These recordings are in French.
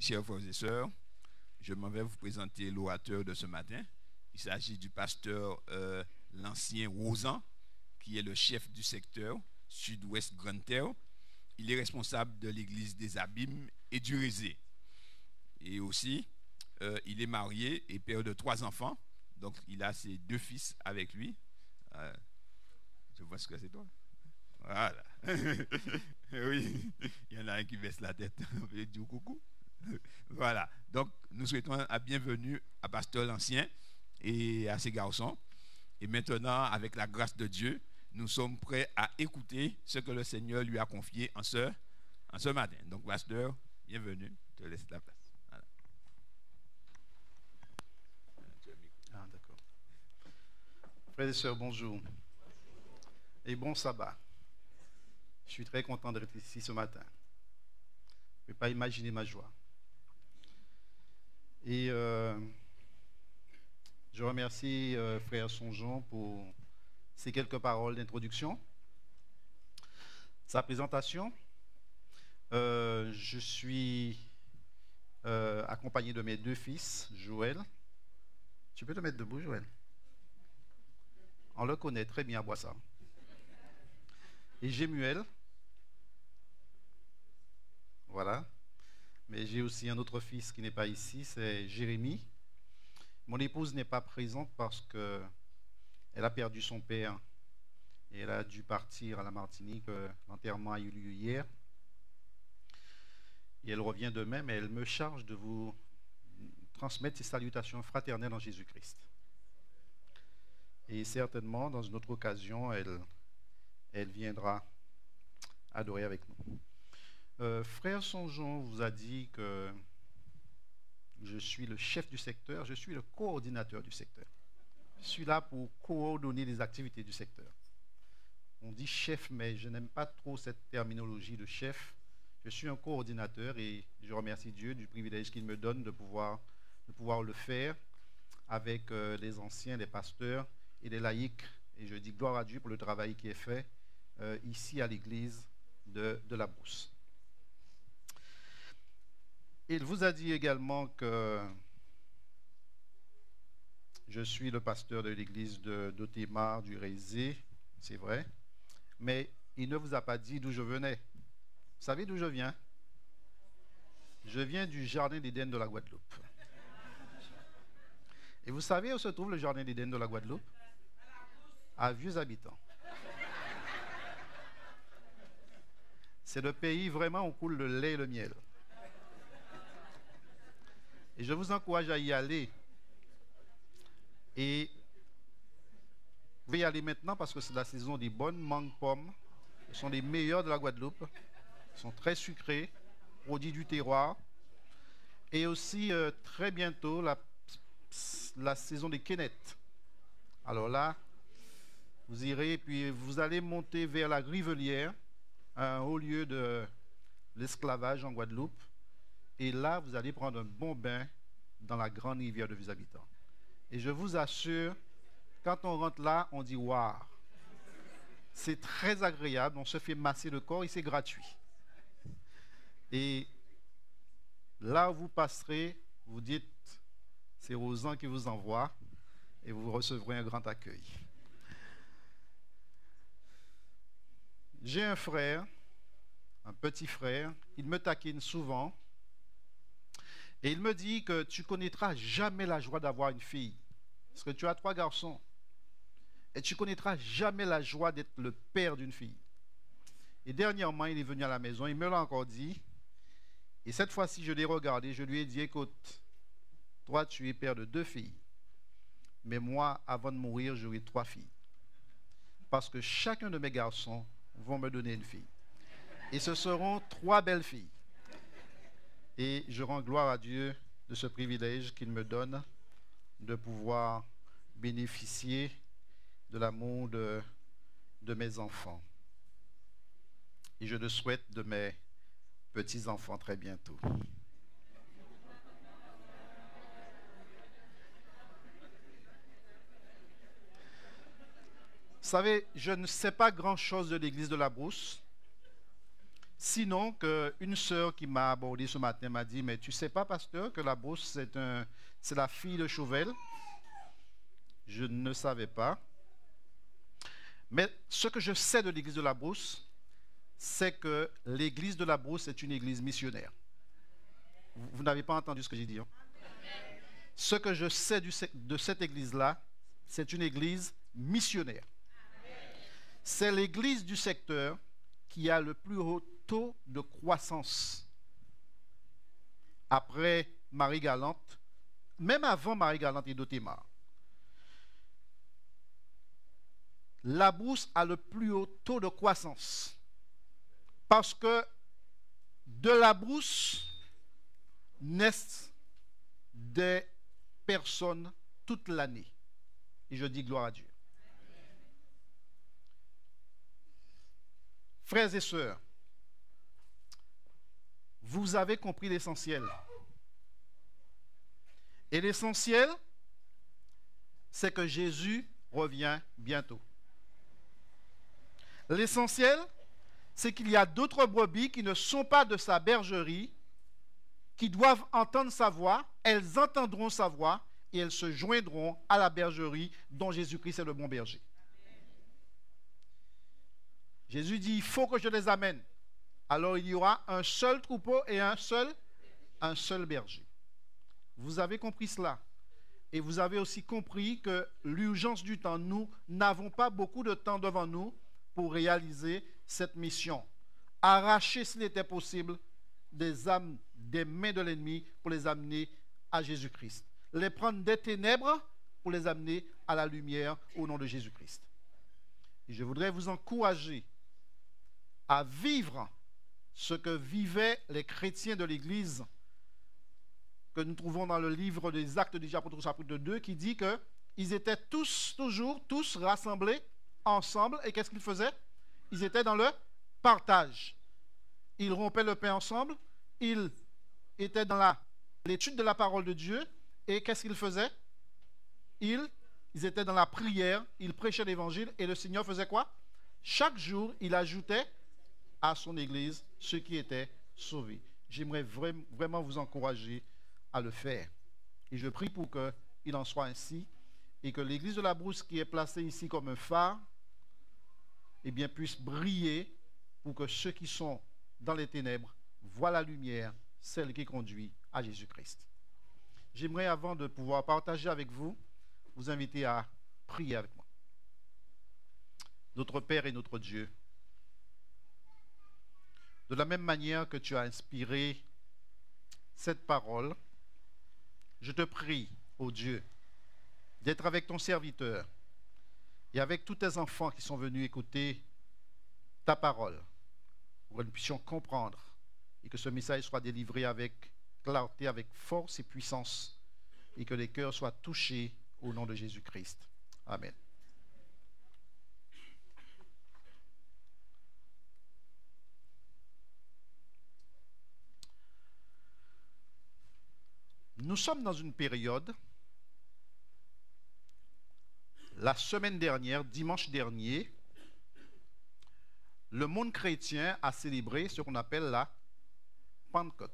chers frères et sœurs, je m'en vais vous présenter l'orateur de ce matin. Il s'agit du pasteur l'ancien Rosan, qui est le chef du secteur Sud-Ouest Grande-Terre. Il est responsable de l'église des Abîmes et du Rézé. Et aussi, il est marié et père de 3 enfants. Donc, il a ses 2 fils avec lui. Je vois ce que c'est toi. Voilà. Oui, il y en a un qui baisse la tête. On peut dire coucou. Voilà. Donc, nous souhaitons la bienvenue à Pasteur l'Ancien et à ses garçons. Et maintenant, avec la grâce de Dieu, nous sommes prêts à écouter ce que le Seigneur lui a confié en ce matin. Donc, Pasteur, bienvenue. Je te laisse la place. Voilà. D'accord. Frères et sœurs, bonjour. Et bon sabbat. Je suis très content d'être ici ce matin. Je ne peux pas imaginer ma joie. Et je remercie Frère Songeon pour ces quelques paroles d'introduction. Sa présentation. Je suis accompagné de mes 2 fils, Joël. Tu peux te mettre debout, Joël? On le connaît très bien à Boissard. Et Jémuel. Voilà. Mais j'ai aussi un autre fils qui n'est pas ici, c'est Jérémie. Mon épouse n'est pas présente parce qu'elle a perdu son père et elle a dû partir à la Martinique. L'enterrement a eu lieu hier. Et elle revient demain, mais elle me charge de vous transmettre ses salutations fraternelles en Jésus-Christ. Et certainement, dans une autre occasion, elle viendra adorer avec nous. Frère Songeon vous a dit que je suis le chef du secteur, je suis le coordinateur du secteur. Je suis là pour coordonner les activités du secteur. On dit chef, mais je n'aime pas trop cette terminologie de chef. Je suis un coordinateur et je remercie Dieu du privilège qu'il me donne de pouvoir le faire avec les anciens, les pasteurs et les laïcs. Et je dis gloire à Dieu pour le travail qui est fait ici à l'église de la Brousse. Il vous a dit également que je suis le pasteur de l'église d'Othémar du Rézé, c'est vrai, mais il ne vous a pas dit d'où je venais. Vous savez d'où je viens? Je viens du Jardin d'Éden de la Guadeloupe. Et vous savez où se trouve le Jardin d'Éden de la Guadeloupe? À Vieux-Habitants. C'est le pays vraiment où coule le lait et le miel. Et je vous encourage à y aller. Et vous pouvez y aller maintenant parce que c'est la saison des bonnes mangues pommes. Ce sont les meilleurs de la Guadeloupe. Ils sont très sucrés, produits du terroir. Et aussi, très bientôt, la saison des quénettes. Alors là, vous irez, puis vous allez monter vers la Grivelière, un haut lieu de l'esclavage en Guadeloupe. Et là, vous allez prendre un bon bain dans la grande rivière de Vieux-Habitants. Et je vous assure, quand on rentre là, on dit « waouh ». C'est très agréable, on se fait masser le corps et c'est gratuit. Et là où vous passerez, vous dites « c'est Rosan qui vous envoie » et vous recevrez un grand accueil. J'ai un frère, un petit frère, il me taquine souvent. Et il me dit que tu ne connaîtras jamais la joie d'avoir une fille. Parce que tu as 3 garçons. Et tu ne connaîtras jamais la joie d'être le père d'une fille. Et dernièrement, il est venu à la maison, il me l'a encore dit. Et cette fois-ci, je l'ai regardé, je lui ai dit, écoute, toi, tu es père de 2 filles. Mais moi, avant de mourir, j'aurai 3 filles. Parce que chacun de mes garçons vont me donner une fille. Et ce seront 3 belles filles. Et je rends gloire à Dieu de ce privilège qu'il me donne de pouvoir bénéficier de l'amour de mes enfants. Et je le souhaite de mes petits-enfants très bientôt. Vous savez, je ne sais pas grand-chose de l'église de la Brousse. Sinon, qu'une sœur qui m'a abordé ce matin m'a dit, mais tu sais pas, pasteur, que la Brousse, c'est la fille de Chauvel? Je ne savais pas. Mais ce que je sais de l'église de la Brousse, c'est que l'église de la Brousse est une église missionnaire. Vous n'avez pas entendu ce que j'ai dit, hein? Ce que je sais de cette église-là, c'est une église missionnaire. C'est l'église du secteur qui a le plus haut taux de croissance. Après Marie-Galante, même avant Marie-Galante et Dotémar. La Brousse a le plus haut taux de croissance. Parce que de la Brousse naissent des personnes toute l'année. Et je dis gloire à Dieu. Frères et sœurs, vous avez compris l'essentiel. Et l'essentiel, c'est que Jésus revient bientôt. L'essentiel, c'est qu'il y a d'autres brebis qui ne sont pas de sa bergerie, qui doivent entendre sa voix, elles entendront sa voix et elles se joindront à la bergerie dont Jésus-Christ est le bon berger. Jésus dit, il faut que je les amène. Alors il y aura un seul troupeau et un seul berger. Vous avez compris cela. Et vous avez aussi compris que l'urgence du temps, nous n'avons pas beaucoup de temps devant nous pour réaliser cette mission. Arracher, s'il était possible, des âmes des mains de l'ennemi pour les amener à Jésus-Christ. Les prendre des ténèbres pour les amener à la lumière au nom de Jésus-Christ. Et je voudrais vous encourager à vivre ce que vivaient les chrétiens de l'Église que nous trouvons dans le livre des Actes des Apôtres, chapitre 2, qui dit qu'ils étaient toujours rassemblés ensemble. Et qu'est-ce qu'ils faisaient? Ils étaient dans le partage. Ils rompaient le pain ensemble. Ils étaient dans l'étude de la parole de Dieu. Et qu'est-ce qu'ils faisaient? Ils étaient dans la prière. Ils prêchaient l'évangile. Et le Seigneur faisait quoi? Chaque jour, il ajoutait à son Église ceux qui étaient sauvés. J'aimerais vraiment vous encourager à le faire. Et je prie pour qu'il en soit ainsi et que l'église de la Brousse qui est placée ici comme un phare, eh bien, puisse briller pour que ceux qui sont dans les ténèbres voient la lumière, celle qui conduit à Jésus-Christ. J'aimerais, avant de pouvoir partager avec vous, vous inviter à prier avec moi. Notre Père et notre Dieu, de la même manière que tu as inspiré cette parole, je te prie, ô Dieu, d'être avec ton serviteur et avec tous tes enfants qui sont venus écouter ta parole, pour que nous puissions comprendre et que ce message soit délivré avec clarté, avec force et puissance, et que les cœurs soient touchés au nom de Jésus-Christ. Amen. Nous sommes dans une période, la semaine dernière, dimanche dernier, le monde chrétien a célébré ce qu'on appelle la Pentecôte.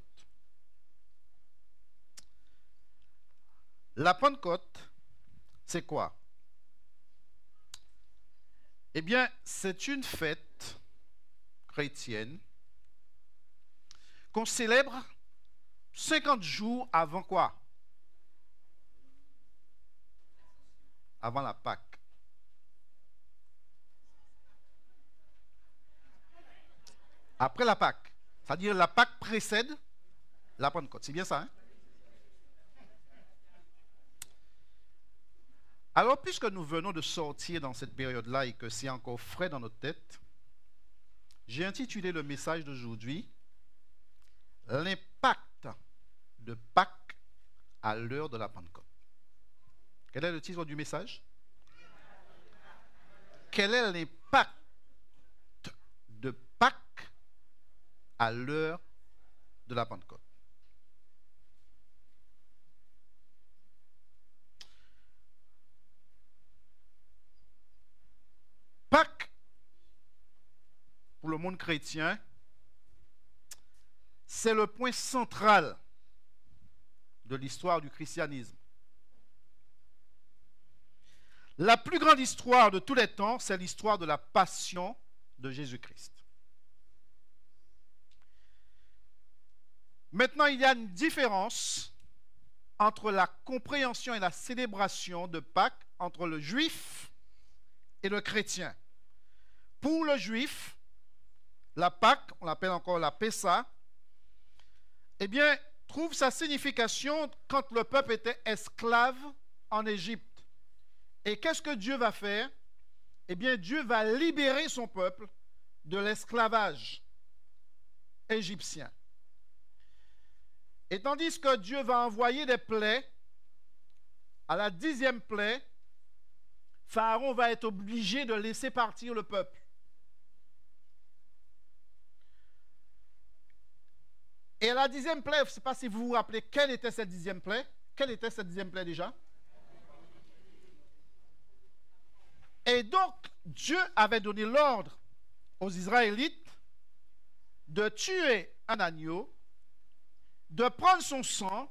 La Pentecôte, c'est quoi? Eh bien, c'est une fête chrétienne qu'on célèbre 50 jours avant quoi? Avant la Pâque. Après la Pâque. C'est-à-dire la Pâque précède la Pentecôte. C'est bien ça, hein? Alors, puisque nous venons de sortir dans cette période-là et que c'est encore frais dans notre tête, j'ai intitulé le message d'aujourd'hui « L'impact de Pâques à l'heure de la Pentecôte ». Quel est le titre du message? Quel est l'impact de Pâques à l'heure de la Pentecôte? Pâques, pour le monde chrétien, c'est le point central de l'histoire du christianisme. La plus grande histoire de tous les temps, c'est l'histoire de la passion de Jésus-Christ. Maintenant, il y a une différence entre la compréhension et la célébration de Pâques entre le juif et le chrétien. Pour le juif, la Pâque, on l'appelle encore la Pessa, eh bien, trouve sa signification quand le peuple était esclave en Égypte. Et qu'est-ce que Dieu va faire? Eh bien, Dieu va libérer son peuple de l'esclavage égyptien. Et tandis que Dieu va envoyer des plaies, à la 10e plaie, Pharaon va être obligé de laisser partir le peuple. Et à la 10e plaie, je ne sais pas si vous vous rappelez, quelle était cette 10e plaie? Quelle était cette 10e plaie déjà? Et donc, Dieu avait donné l'ordre aux Israélites de tuer un agneau, de prendre son sang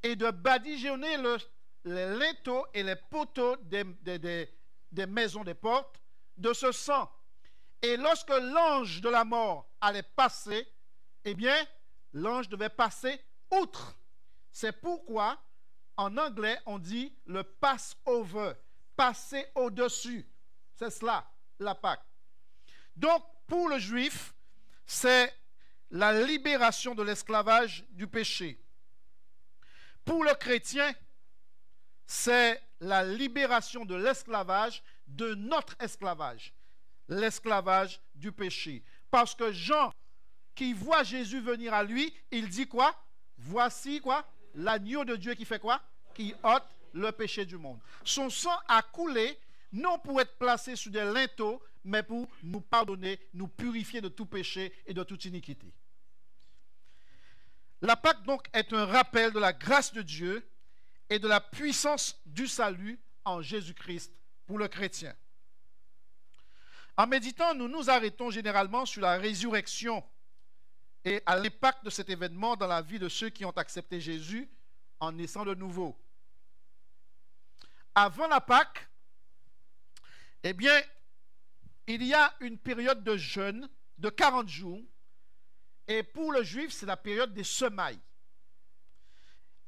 et de badigeonner les linteaux et les poteaux des maisons, des portes, de ce sang. Et lorsque l'ange de la mort allait passer, eh bien, l'ange devait passer outre. C'est pourquoi, en anglais, on dit le Passover, passer au-dessus. C'est cela, la Pâque. Donc, pour le juif, c'est la libération de l'esclavage du péché. Pour le chrétien, c'est la libération de l'esclavage, de notre esclavage, l'esclavage du péché. Parce que Jean, qui voit Jésus venir à lui, il dit quoi? Voici quoi? L'agneau de Dieu qui fait quoi? Qui ôte le péché du monde. Son sang a coulé, non pour être placé sur des linteaux, mais pour nous pardonner, nous purifier de tout péché et de toute iniquité. La Pâque donc est un rappel de la grâce de Dieu et de la puissance du salut en Jésus-Christ pour le chrétien. En méditant, nous nous arrêtons généralement sur la résurrection et à l'impact de cet événement dans la vie de ceux qui ont accepté Jésus en naissant de nouveau. Avant la Pâque, eh bien, il y a une période de jeûne de 40 jours. Et pour le juif, c'est la période des semailles.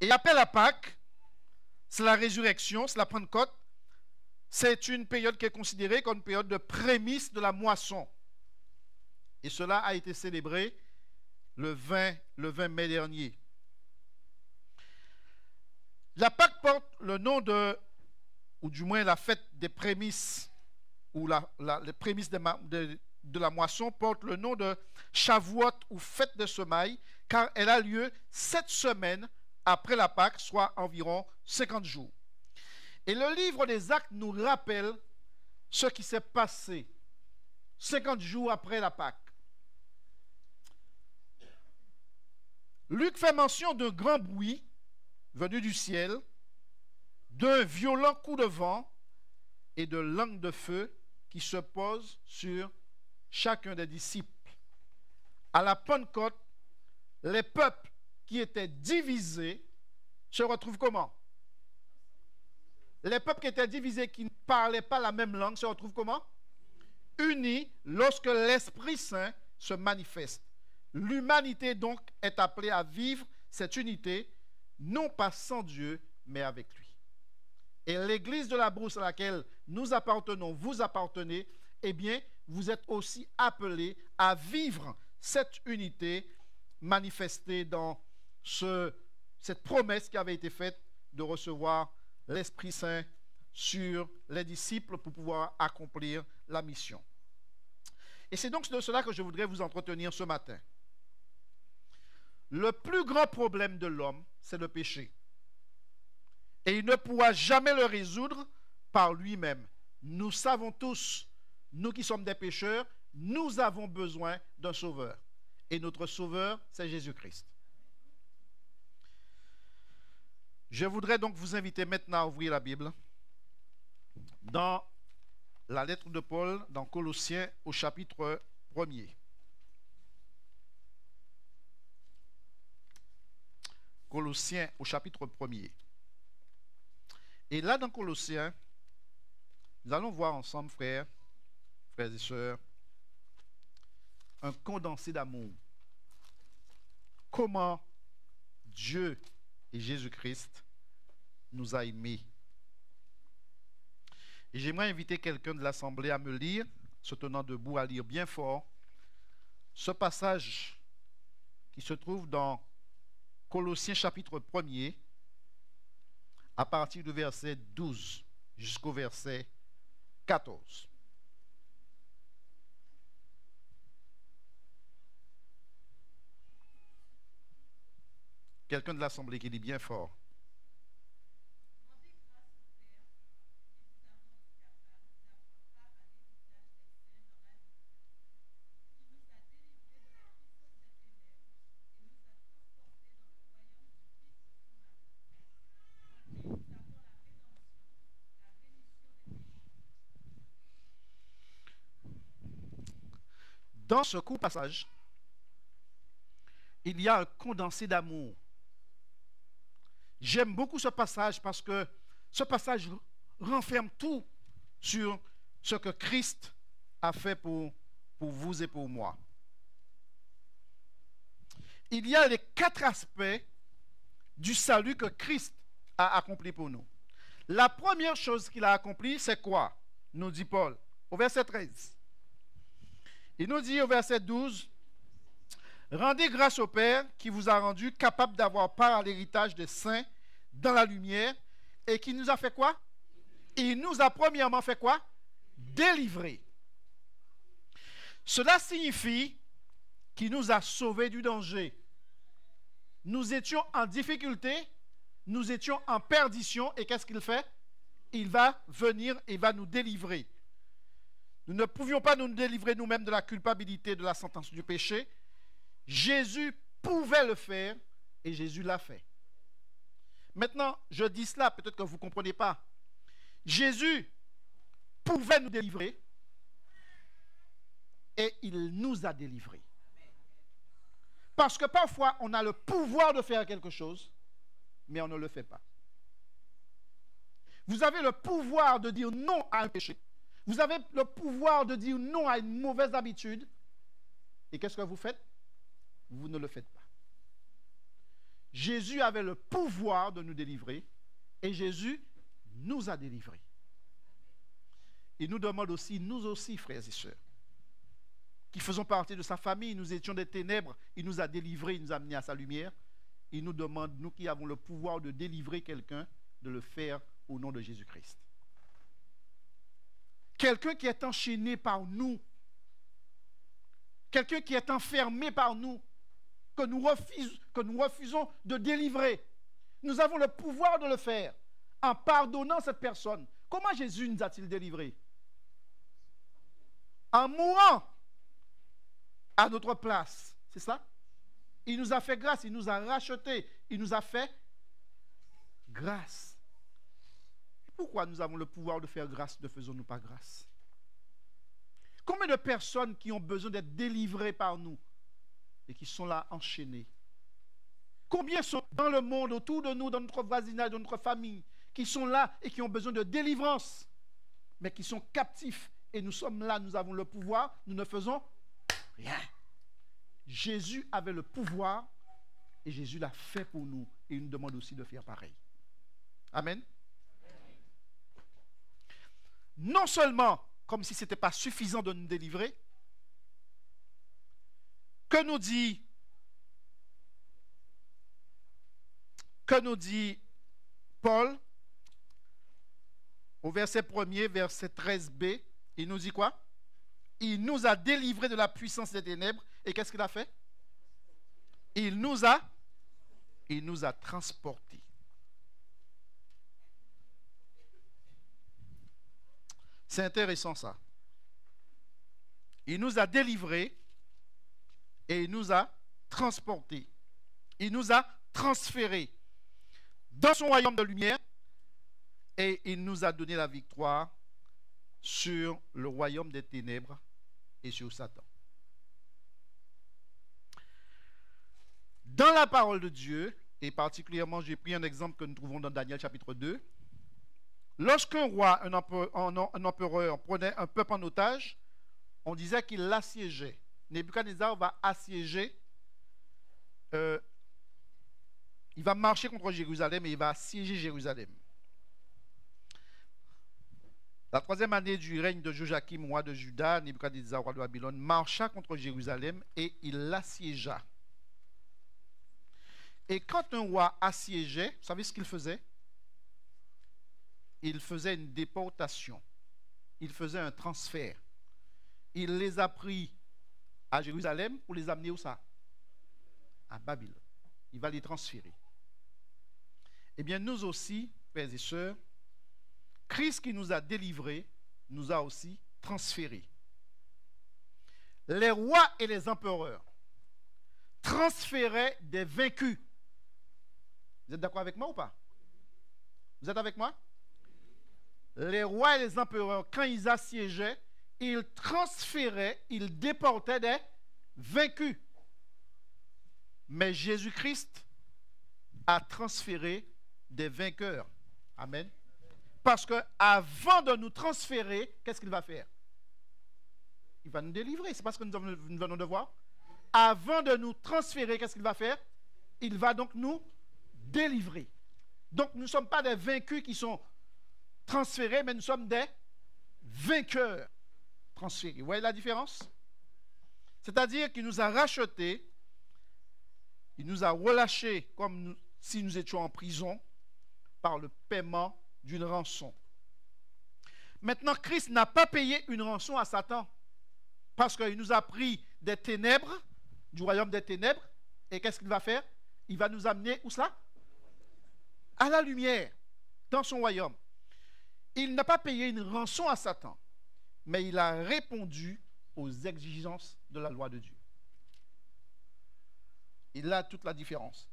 Et après la Pâque, c'est la résurrection, c'est la Pentecôte. C'est une période qui est considérée comme une période de prémisse de la moisson. Et cela a été célébré le 20 mai dernier. La Pâque porte le nom de, ou du moins la fête des prémices, ou les prémices de la moisson porte le nom de Shavuot ou fête de semailles, car elle a lieu 7 semaines après la Pâque, soit environ 50 jours. Et le livre des Actes nous rappelle ce qui s'est passé 50 jours après la Pâque. Luc fait mention d'un grand bruit venu du ciel, d'un violent coup de vent et de langues de feu qui se posent sur chacun des disciples. À la Pentecôte, les peuples qui étaient divisés se retrouvent comment? Les peuples qui étaient divisés, qui ne parlaient pas la même langue, se retrouvent comment? Unis lorsque l'Esprit Saint se manifeste. L'humanité donc est appelée à vivre cette unité, non pas sans Dieu, mais avec lui. Et l'Église de la Brousse à laquelle nous appartenons, vous appartenez, eh bien, vous êtes aussi appelés à vivre cette unité manifestée dans cette promesse qui avait été faite de recevoir l'Esprit Saint sur les disciples pour pouvoir accomplir la mission. Et c'est donc de cela que je voudrais vous entretenir ce matin. Le plus grand problème de l'homme, c'est le péché. Et il ne pourra jamais le résoudre par lui-même. Nous savons tous, nous qui sommes des pécheurs, nous avons besoin d'un sauveur. Et notre sauveur, c'est Jésus-Christ. Je voudrais donc vous inviter maintenant à ouvrir la Bible dans la lettre de Paul, dans Colossiens au chapitre 1er. Colossiens au chapitre 1er. Et là, dans Colossiens, nous allons voir ensemble, frères et sœurs, un condensé d'amour. Comment Dieu et Jésus-Christ nous a aimés. Et j'aimerais inviter quelqu'un de l'Assemblée à me lire, se tenant debout, à lire bien fort, ce passage qui se trouve dans Colossiens chapitre 1er, à partir du verset 12 jusqu'au verset 14. Quelqu'un de l'Assemblée qui lit bien fort. Dans ce court passage, il y a un condensé d'amour. J'aime beaucoup ce passage parce que ce passage renferme tout sur ce que Christ a fait pour vous et pour moi. Il y a les 4 aspects du salut que Christ a accompli pour nous. La première chose qu'il a accompli, c'est quoi? Nous dit Paul, au verset 13. Il nous dit au verset 12, « Rendez grâce au Père qui vous a rendu capable d'avoir part à l'héritage des saints dans la lumière et qui nous a fait quoi? Il nous a premièrement fait quoi? Délivrés. Cela signifie qu'il nous a sauvés du danger. Nous étions en difficulté, nous étions en perdition et qu'est-ce qu'il fait? Il va venir et va nous délivrer. Nous ne pouvions pas nous délivrer nous-mêmes de la culpabilité, de la sentence du péché. Jésus pouvait le faire et Jésus l'a fait. Maintenant, je dis cela, peut-être que vous ne comprenez pas. Jésus pouvait nous délivrer et il nous a délivrés. Parce que parfois, on a le pouvoir de faire quelque chose, mais on ne le fait pas. Vous avez le pouvoir de dire non à un péché. Vous avez le pouvoir de dire non à une mauvaise habitude. Et qu'est-ce que vous faites? Vous ne le faites pas. Jésus avait le pouvoir de nous délivrer et Jésus nous a délivrés. Il nous demande aussi, nous aussi, frères et sœurs, qui faisons partie de sa famille, nous étions des ténèbres, il nous a délivrés, il nous a amenés à sa lumière. Il nous demande, nous qui avons le pouvoir de délivrer quelqu'un, de le faire au nom de Jésus-Christ. Quelqu'un qui est enchaîné par nous, quelqu'un qui est enfermé par nous, que nous refusons de délivrer. Nous avons le pouvoir de le faire en pardonnant cette personne. Comment Jésus nous a-t-il délivrés? En mourant à notre place. C'est ça? Il nous a fait grâce, il nous a rachetés, il nous a fait grâce. Pourquoi nous avons le pouvoir de faire grâce, ne faisons-nous pas grâce? Combien de personnes qui ont besoin d'être délivrées par nous et qui sont là enchaînées? Combien sont dans le monde, autour de nous, dans notre voisinage, dans notre famille, qui sont là et qui ont besoin de délivrance, mais qui sont captifs? Et nous sommes là, nous avons le pouvoir, nous ne faisons rien. Jésus avait le pouvoir et Jésus l'a fait pour nous. Et il nous demande aussi de faire pareil. Amen. Non seulement, comme si ce n'était pas suffisant de nous délivrer, que nous dit Paul au verset 1er, verset 13b, il nous dit quoi? Il nous a délivrés de la puissance des ténèbres. Et qu'est-ce qu'il a fait? Il nous a transportés. C'est intéressant ça. Il nous a délivrés et il nous a transportés. Il nous a transférés dans son royaume de lumière et il nous a donné la victoire sur le royaume des ténèbres et sur Satan. Dans la parole de Dieu, et particulièrement j'ai pris un exemple que nous trouvons dans Daniel chapitre 2. Lorsqu'un roi, un empereur prenait un peuple en otage, on disait qu'il l'assiégeait. Nebuchadnezzar va assiéger, il va marcher contre Jérusalem et il va assiéger Jérusalem. La 3e année du règne de Joachim, roi de Juda, Nebuchadnezzar, roi de Babylone, marcha contre Jérusalem et il l'assiégea. Et quand un roi assiégeait, vous savez ce qu'il faisait? Il faisait une déportation. Il faisait un transfert. Il les a pris à Jérusalem pour les amener où ça? À Babylone. Il va les transférer. Eh bien, nous aussi, frères et sœurs, Christ qui nous a délivrés, nous a aussi transférés. Les rois et les empereurs transféraient des vaincus. Vous êtes d'accord avec moi ou pas? Vous êtes avec moi? Les rois et les empereurs, quand ils assiégeaient, ils transféraient, ils déportaient des vaincus. Mais Jésus-Christ a transféré des vainqueurs. Amen. Parce qu'avant de nous transférer, qu'est-ce qu'il va faire? Il va nous délivrer. C'est pas ce que nous venons de voir. Avant de nous transférer, qu'est-ce qu'il va faire? Il va donc nous délivrer. Donc nous ne sommes pas des vaincus qui sont transférés, mais nous sommes des vainqueurs transférés. Vous voyez la différence? C'est-à-dire qu'il nous a rachetés, il nous a relâchés comme si nous étions en prison par le paiement d'une rançon. Maintenant, Christ n'a pas payé une rançon à Satan parce qu'il nous a pris des ténèbres, du royaume des ténèbres, et qu'est-ce qu'il va faire? Il va nous amener, où cela? À la lumière, dans son royaume. Il n'a pas payé une rançon à Satan, mais il a répondu aux exigences de la loi de Dieu. Il a toute la différence.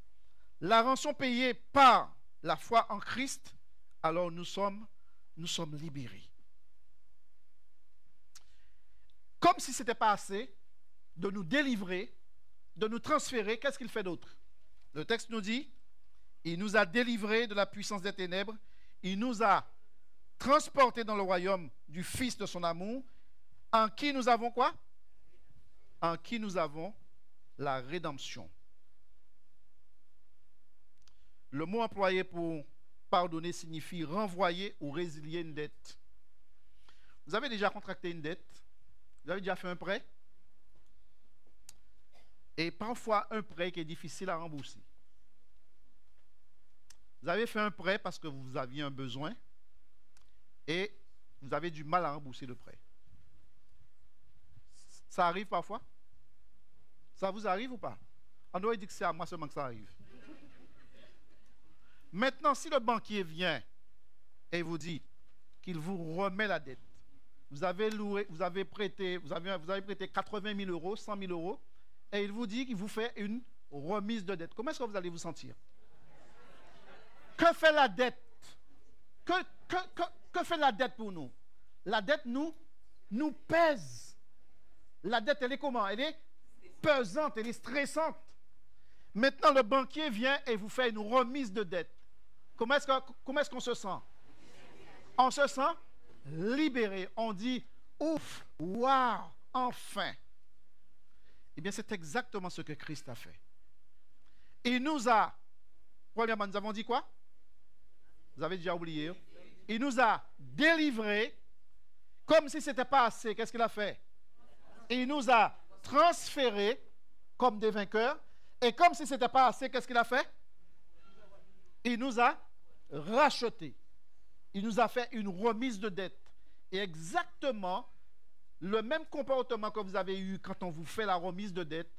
La rançon payée par la foi en Christ, alors nous sommes libérés. Comme si ce n'était pas assez de nous délivrer, de nous transférer, qu'est-ce qu'il fait d'autre? Le texte nous dit, il nous a délivrés de la puissance des ténèbres, il nous a transportés dans le royaume du Fils de son amour, en qui nous avons quoi? En qui nous avons la rédemption. Le mot employé pour pardonner signifie renvoyer ou résilier une dette. Vous avez déjà contracté une dette? Vous avez déjà fait un prêt? Et parfois un prêt qui est difficile à rembourser. Vous avez fait un prêt parce que vous aviez un besoin et vous avez du mal à rembourser le prêt. Ça arrive parfois? Ça vous arrive ou pas? On doit dire que c'est à moi seulement que ça arrive. Maintenant, si le banquier vient et vous dit qu'il vous remet la dette, vous avez prêté 80 000 euros, 100 000 euros, et il vous dit qu'il vous fait une remise de dette. Comment est-ce que vous allez vous sentir? Que fait la dette? Que fait la dette pour nous? La dette nous pèse. La dette, elle est comment? Elle est pesante, elle est stressante. Maintenant, le banquier vient et vous fait une remise de dette. Comment est-ce qu'on se sent? On se sent libéré. On dit, ouf, waouh, enfin. Eh bien, c'est exactement ce que Christ a fait. Il nous a, premièrement, nous avons dit quoi? Vous avez déjà oublié. Hein? Il nous a délivrés, comme si ce n'était pas assez. Qu'est-ce qu'il a fait? Il nous a transférés comme des vainqueurs. Et comme si ce n'était pas assez, qu'est-ce qu'il a fait? Il nous a rachetés. Il nous a fait une remise de dette. Et exactement le même comportement que vous avez eu quand on vous fait la remise de dette,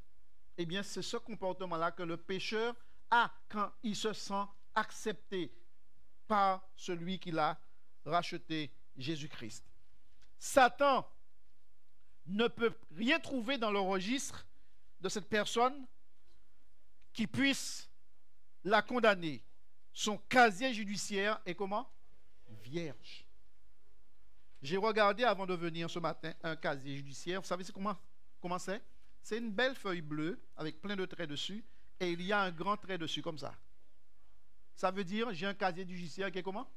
eh bien, c'est ce comportement-là que le pécheur a quand il se sent accepté par celui qui l'a racheté, Jésus-Christ. Satan ne peut rien trouver dans le registre de cette personne qui puisse la condamner. Son casier judiciaire est comment? Vierge. J'ai regardé avant de venir ce matin un casier judiciaire. Vous savez comment c'est? C'est une belle feuille bleue avec plein de traits dessus et il y a un grand trait dessus comme ça. Ça veut dire, j'ai un casier judiciaire qui est comment?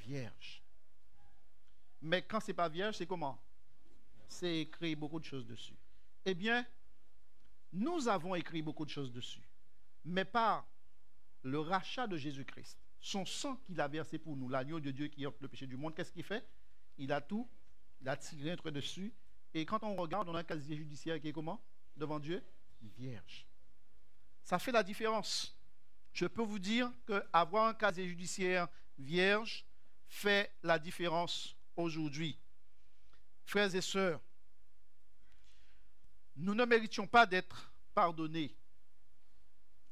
Vierge. Mais quand ce n'est pas vierge, c'est comment? C'est écrit beaucoup de choses dessus. Eh bien, nous avons écrit beaucoup de choses dessus. Mais par le rachat de Jésus-Christ, son sang qu'il a versé pour nous, l'agneau de Dieu qui ôte le péché du monde, qu'est-ce qu'il fait? Il a tout, il a tiré un trait dessus. Et quand on regarde, on a un casier judiciaire qui est comment? Devant Dieu? Vierge. Ça fait la différence. Je peux vous dire qu'avoir un casier judiciaire vierge fait la différence aujourd'hui. Frères et sœurs, nous ne méritions pas d'être pardonnés,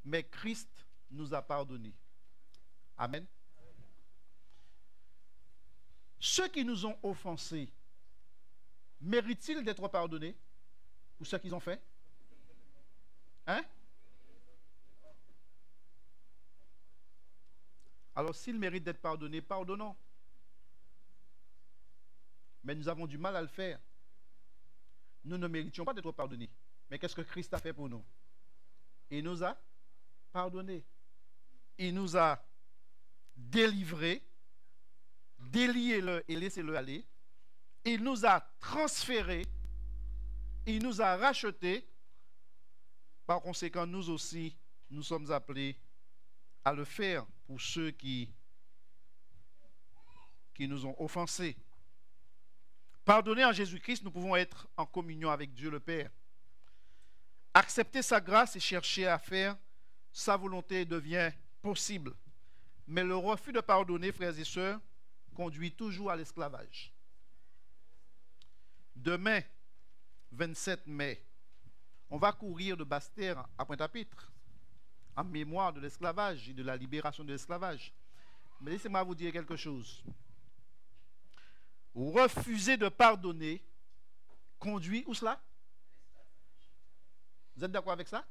mais Christ nous a pardonnés. Amen. Ceux qui nous ont offensés, méritent-ils d'être pardonnés pour ce qu'ils ont fait? Hein? Alors, s'ils méritent d'être pardonnés, pardonnons. Mais nous avons du mal à le faire. Nous ne méritions pas d'être pardonnés. Mais qu'est-ce que Christ a fait pour nous? Il nous a pardonnés. Il nous a délivrés. Déliez-le et laissez-le aller. Il nous a transférés. Il nous a rachetés. Par conséquent, nous aussi, nous sommes appelés à le faire pour ceux qui nous ont offensés. Pardonnés en Jésus-Christ, nous pouvons être en communion avec Dieu le Père. Accepter sa grâce et chercher à faire sa volonté devient possible. Mais le refus de pardonner, frères et sœurs, conduit toujours à l'esclavage. Demain, 27 mai, on va courir de Basse-Terre à Pointe-à-Pitre, en mémoire de l'esclavage et de la libération de l'esclavage. Mais laissez-moi vous dire quelque chose. Refuser de pardonner conduit où cela? Vous êtes d'accord avec ça?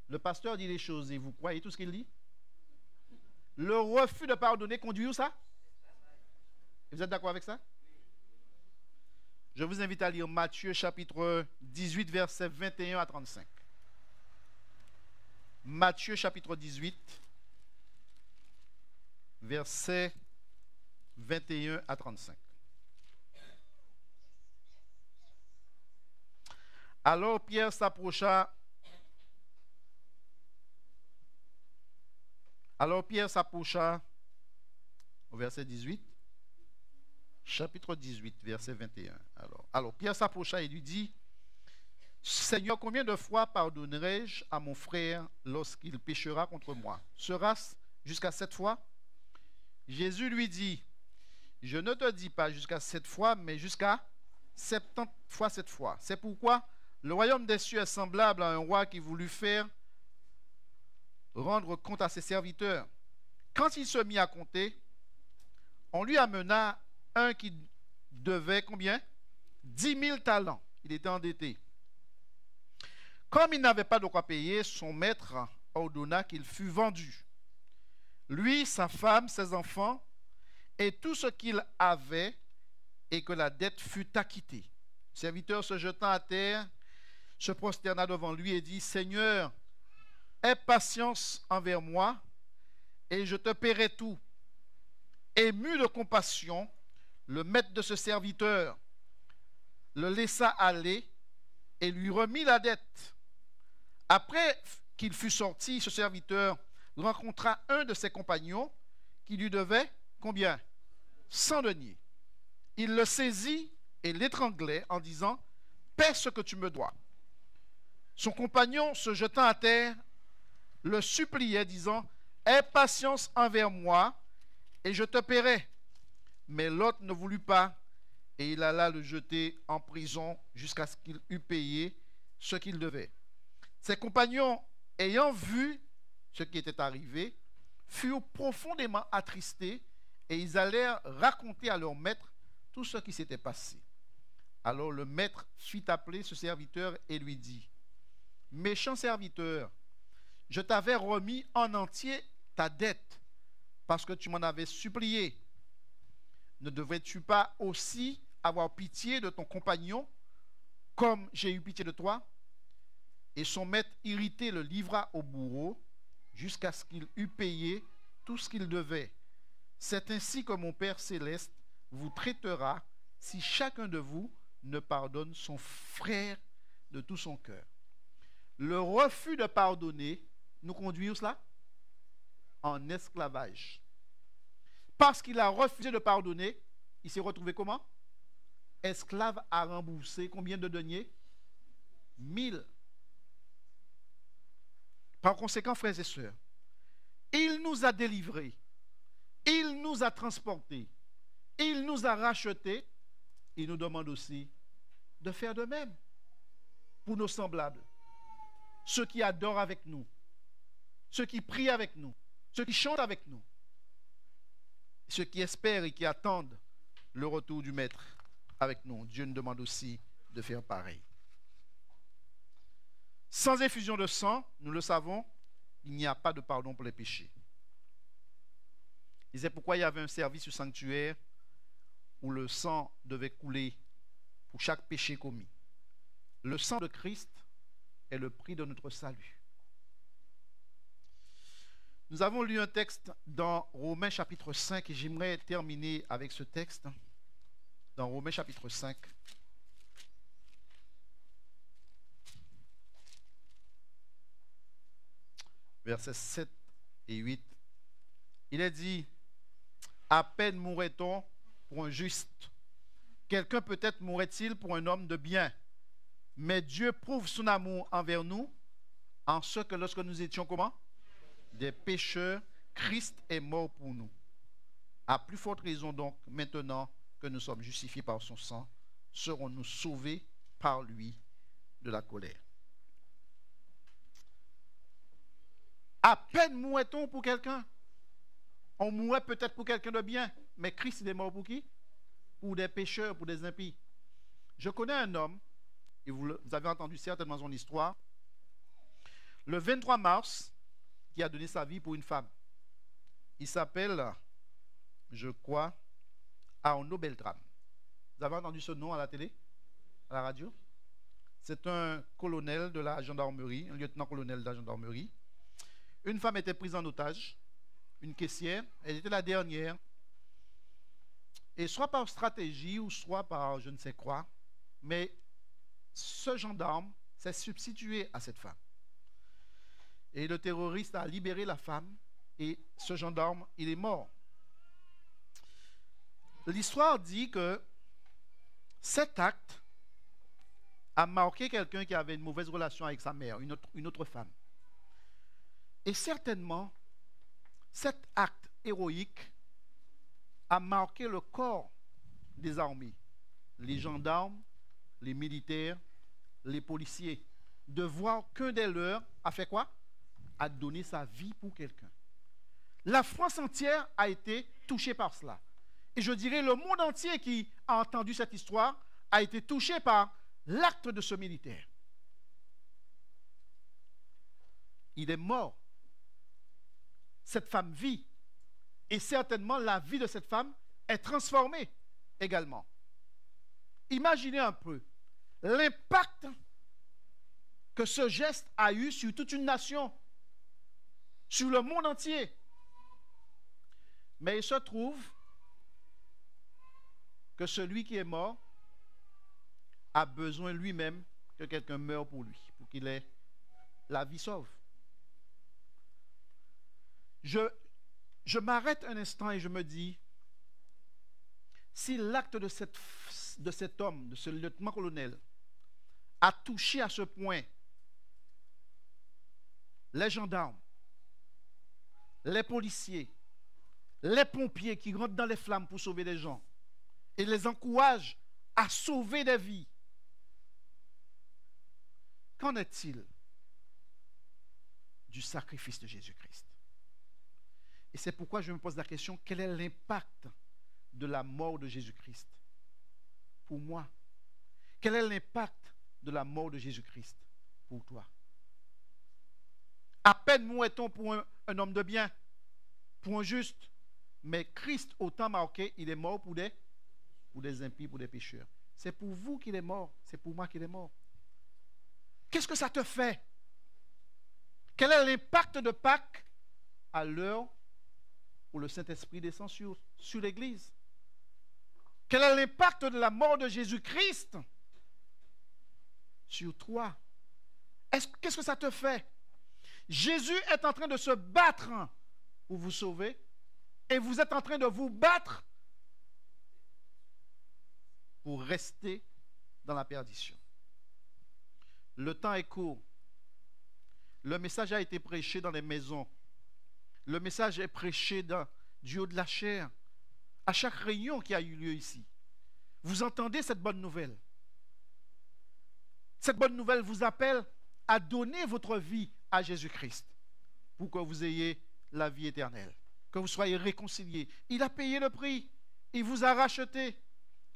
Le pasteur dit les choses et vous croyez tout ce qu'il dit? Le refus de pardonner conduit où ça? Vous êtes d'accord avec ça? Je vous invite à lire Matthieu chapitre 18, versets 21 à 35. Matthieu chapitre 18, versets 21 à 35. Alors Pierre s'approcha. Au verset 18. Chapitre 18, verset 21. Alors Pierre s'approcha et lui dit: Seigneur, combien de fois pardonnerai-je à mon frère lorsqu'il péchera contre moi? Sera-ce jusqu'à 7 fois? Jésus lui dit: Je ne te dis pas jusqu'à 7 fois, mais jusqu'à 70 fois 7 fois. C'est pourquoi le royaume des cieux est semblable à un roi qui voulut faire rendre compte à ses serviteurs. Quand il se mit à compter, on lui amena un qui devait combien? 10 000 talents. Il était endetté. Comme il n'avait pas de quoi payer, son maître ordonna qu'il fût vendu. Lui, sa femme, ses enfants et tout ce qu'il avait, et que la dette fût acquittée. Le serviteur se jetant à terre, se prosterna devant lui et dit: Seigneur, aie patience envers moi, et je te paierai tout. Ému de compassion, le maître de ce serviteur le laissa aller et lui remit la dette. Après qu'il fut sorti, ce serviteur rencontra un de ses compagnons qui lui devait combien? 100 deniers. Il le saisit et l'étranglait en disant: paie ce que tu me dois. Son compagnon, se jetant à terre, le suppliait, disant: aie patience envers moi, et je te paierai. Mais l'autre ne voulut pas, et il alla le jeter en prison jusqu'à ce qu'il eût payé ce qu'il devait. Ses compagnons, ayant vu ce qui était arrivé, furent profondément attristés, et ils allèrent raconter à leur maître tout ce qui s'était passé. Alors le maître fit appeler ce serviteur et lui dit: méchant serviteur, je t'avais remis en entier ta dette parce que tu m'en avais supplié. Ne devrais-tu pas aussi avoir pitié de ton compagnon comme j'ai eu pitié de toi? Et son maître irrité le livra au bourreau jusqu'à ce qu'il eût payé tout ce qu'il devait. C'est ainsi que mon Père céleste vous traitera si chacun de vous ne pardonne son frère de tout son cœur. Le refus de pardonner nous conduit où cela? En esclavage. Parce qu'il a refusé de pardonner, il s'est retrouvé comment? Esclave à rembourser combien de deniers? 1000. Par conséquent, frères et sœurs, il nous a délivrés, il nous a transportés, il nous a rachetés, il nous demande aussi de faire de même pour nos semblables, ceux qui adorent avec nous, ceux qui prient avec nous, ceux qui chantent avec nous, ceux qui espèrent et qui attendent le retour du Maître avec nous. Dieu nous demande aussi de faire pareil. Sans effusion de sang, nous le savons, il n'y a pas de pardon pour les péchés. Et c'est pourquoi il y avait un service au sanctuaire où le sang devait couler pour chaque péché commis. Le sang de Christ est le prix de notre salut. Nous avons lu un texte dans Romains chapitre 5 et j'aimerais terminer avec ce texte. Dans Romains chapitre 5. Versets 7 et 8. Il est dit, à peine mourrait-on pour un juste. Quelqu'un peut-être mourrait-il pour un homme de bien. Mais Dieu prouve son amour envers nous en ce que lorsque nous étions comment? Des pécheurs, Christ est mort pour nous. À plus forte raison donc, maintenant que nous sommes justifiés par son sang, serons-nous sauvés par lui de la colère. À peine mourrait-on pour quelqu'un. On mourrait peut-être pour quelqu'un de bien, mais Christ il est mort pour qui? Pour des pécheurs, pour des impies. Je connais un homme, et vous avez entendu certainement son histoire, le 23 mars, qui a donné sa vie pour une femme. Il s'appelle, je crois, Arnaud Beltrame. Vous avez entendu ce nom à la télé, à la radio? C'est un colonel de la gendarmerie, un lieutenant-colonel de la gendarmerie. Une femme était prise en otage, une caissière, elle était la dernière. Et soit par stratégie ou soit par je ne sais quoi, mais ce gendarme s'est substitué à cette femme. Et le terroriste a libéré la femme et ce gendarme, il est mort. L'histoire dit que cet acte a marqué quelqu'un qui avait une mauvaise relation avec sa mère, une autre femme. Et certainement, cet acte héroïque a marqué le corps des armées, les gendarmes, les militaires, les policiers, de voir qu'un des leurs a fait quoi? A donné sa vie pour quelqu'un. La France entière a été touchée par cela. Et je dirais le monde entier qui a entendu cette histoire a été touché par l'acte de ce militaire. Il est mort. Cette femme vit. Et certainement la vie de cette femme est transformée également. Imaginez un peu l'impact que ce geste a eu sur toute une nation, sur le monde entier. Mais il se trouve que celui qui est mort a besoin lui-même que quelqu'un meure pour lui, pour qu'il ait la vie sauve. Je m'arrête un instant et je me dis, si l'acte de cet homme, de ce lieutenant-colonel, a touché à ce point les gendarmes, les policiers, les pompiers qui rentrent dans les flammes pour sauver des gens et les encouragent à sauver des vies, qu'en est-il du sacrifice de Jésus-Christ? Et c'est pourquoi je me pose la question, quel est l'impact de la mort de Jésus-Christ pour moi? Quel est l'impact de la mort de Jésus-Christ pour toi? À peine mourrait-on pour un homme de bien, pour un juste, mais Christ, autant marqué, il est mort pour des impies, pour des pécheurs. C'est pour vous qu'il est mort, c'est pour moi qu'il est mort. Qu'est-ce que ça te fait? Quel est l'impact de Pâques à l'heure où le Saint-Esprit descend sur l'Église? Quel est l'impact de la mort de Jésus-Christ sur toi? Qu'est-ce que ça te fait? Jésus est en train de se battre pour vous sauver et vous êtes en train de vous battre pour rester dans la perdition. Le temps est court. Le message a été prêché dans les maisons. Le message est prêché du haut de la chair. À chaque réunion qui a eu lieu ici. Vous entendez cette bonne nouvelle. Cette bonne nouvelle vous appelle à donner votre vie à Jésus-Christ pour que vous ayez la vie éternelle, que vous soyez réconciliés. Il a payé le prix. Il vous a racheté.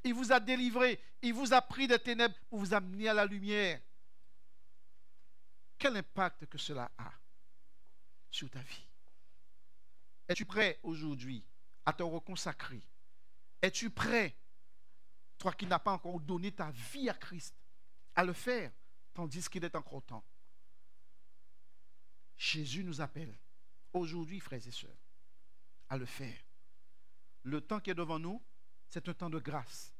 Il vous a délivré. Il vous a pris des ténèbres pour vous amener à la lumière. Quel impact que cela a sur ta vie? Es-tu prêt aujourd'hui à te reconsacrer? Es-tu prêt, toi qui n'as pas encore donné ta vie à Christ, à le faire, tandis qu'il est encore temps? Jésus nous appelle aujourd'hui, frères et sœurs, à le faire. Le temps qui est devant nous, c'est un temps de grâce.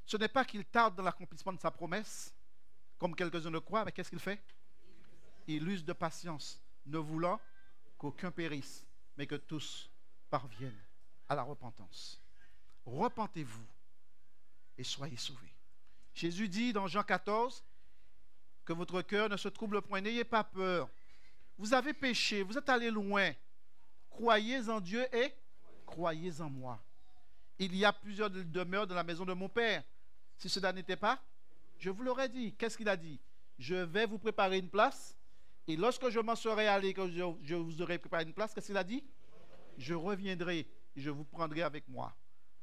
Ce n'est pas qu'il tarde dans l'accomplissement de sa promesse, comme quelques-uns le croient, mais qu'est-ce qu'il fait? Il use de patience, ne voulant qu'aucun périsse, mais que tous parviennent à la repentance. Repentez-vous et soyez sauvés. Jésus dit dans Jean 14 que votre cœur ne se trouble point, n'ayez pas peur. Vous avez péché, vous êtes allé loin. Croyez en Dieu et croyez en moi. Il y a plusieurs demeures dans la maison de mon Père. Si cela n'était pas, je vous l'aurais dit. Qu'est-ce qu'il a dit? Je vais vous préparer une place. Et lorsque je m'en serai allé, que je vous aurai préparé une place, qu'est-ce qu'il a dit? Je reviendrai et je vous prendrai avec moi,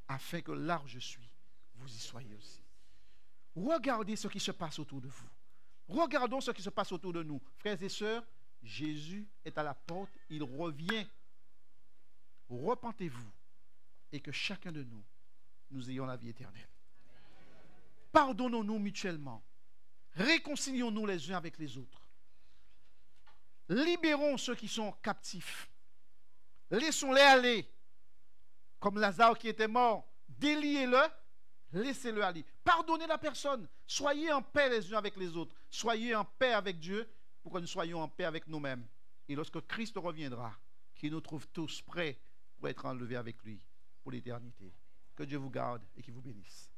afin que là où je suis, vous y soyez aussi. Regardez ce qui se passe autour de vous. Regardons ce qui se passe autour de nous. Frères et sœurs, Jésus est à la porte, il revient. Repentez-vous et que chacun de nous, nous ayons la vie éternelle. Pardonnons-nous mutuellement. Réconcilions-nous les uns avec les autres. Libérons ceux qui sont captifs. Laissons-les aller. Comme Lazare qui était mort. Déliez-le. Laissez-le aller. Pardonnez la personne. Soyez en paix les uns avec les autres. Soyez en paix avec Dieu pour que nous soyons en paix avec nous-mêmes. Et lorsque Christ reviendra, qu'il nous trouve tous prêts pour être enlevés avec lui pour l'éternité. Que Dieu vous garde et qu'il vous bénisse.